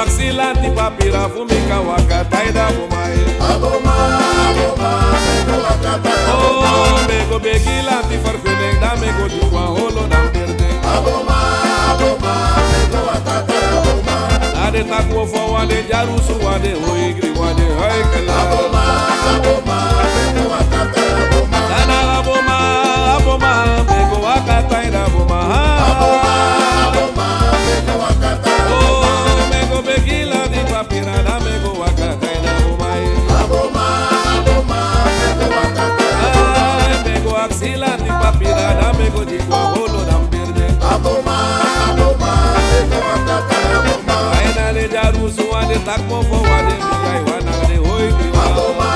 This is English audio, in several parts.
axilanti papira fumika wakataida bumae. Aboma, aboma, mego wakata aboma. Oh, mego begilanti farfenek da mego diwa holo dam berde. Aboma, aboma, mego wakata aboma. Ade takwo fo wade jarusu wade hoigri wade haikala. Aboma, aboma, mego wakata aboma. Dana aboma, aboma, mego wakataida buma. Aboma, aboma, mego wakata aboma. Oh, mego begilanti papira da mego wakataida bumae. Aboma, aboma, mego wakata aboma. Mego axilanti papira da mego diwa holo dam berde. Aboma, aboma, mego wakata aboma. Ainale jarusu wade takwo fo wade mijai wanade hoigri wade. Aboma,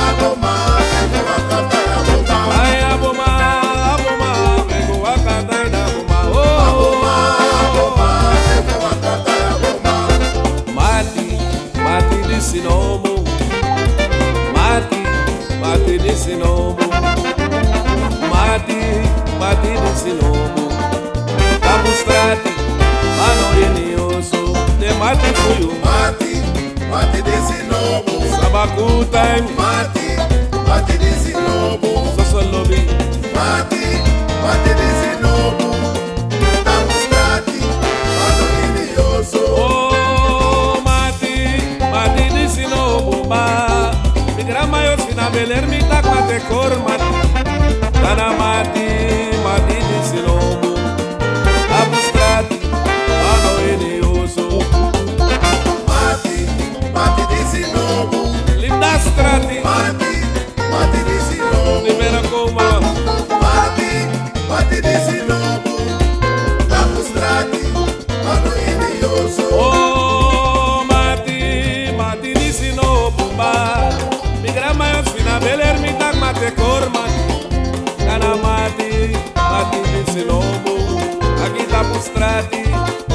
aboma, mego wakata aboma. Ay aboma, aboma, mego wakataida buma. Aboma, Oh, aboma, mego wakata aboma. mati, mati disse nomo. Mati, mati disse nomo. Mati, mati disse nomo. Camustrati, mano enioso. De mati fuyo, Mati, mati desse novo. sabaku time, Mati, mati desse novo. sosolobi. Mati, mati desse novo. Tamustrati, mano inioso. Oh, mati, mati disse nomo. Ma, mi grama yo sina beler mi tak mate korman. Dana mati, mati disse nomo. Camustrati, mano enioso. Mati, mati desse novo. Linda strati, Mati, mati desse novo. libera como. Mati, mati desse novo. Tamustrati, mano inioso. Oh, mati, mati disi no bumba. Mi grama yo fina beler mi tak mate korman. Kana mati, mati disi no bu. Aqui tá postrati,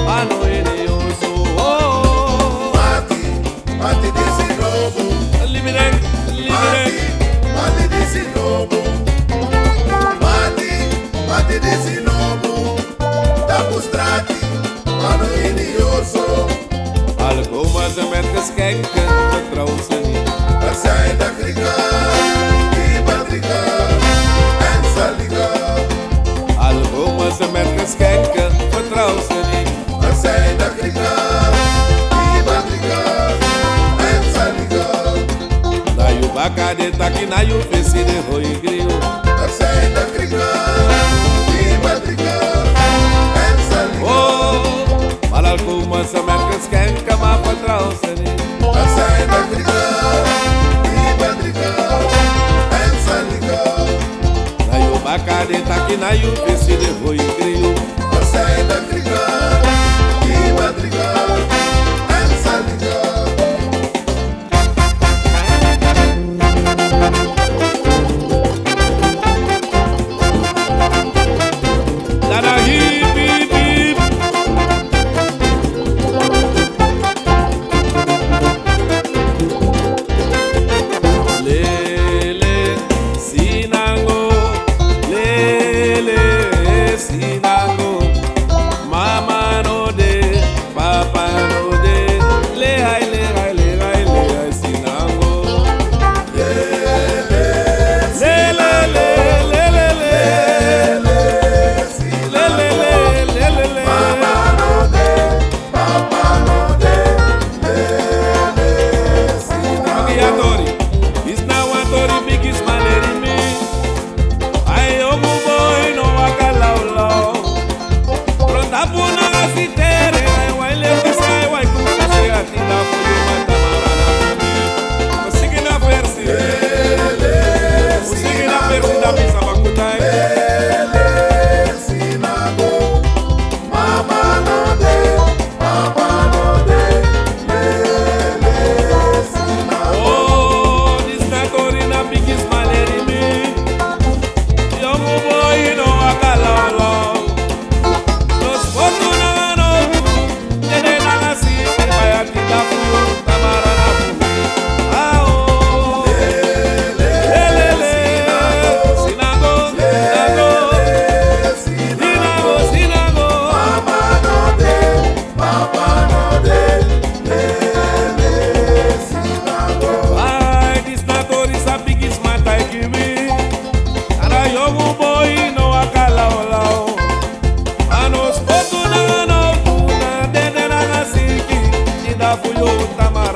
mano enioso. Oh, Mati, mati desse novo. libereng, Mati, libereng. mati desse novo. Mati, mati desse novo. Tamustrati, mano inioso. Algumas met geschenken, vertrouwen ze niet. Er zijn de krieken, die bedriegen en ze liegen. Algumas met geschenken, vertrouwen ze niet. Er zijn de krieken, die bedriegen en ze liegen. Na yu baka de taki na yu fesi de hoi griyo. Er zijn de krieken, die bedriegen en ze liegen. Oh, maar algumas met geschenken, maar vertrouwen ze niet. Er zijn de krieken, die bedriegen en ze liegen. Na yu baka de taki na yu fesi de hoi griyo. Er zijn de krieken, die bedriegen en ze liegen. Dada hip hip hip. Lele sinango, lele sinango. Mama fuyo tama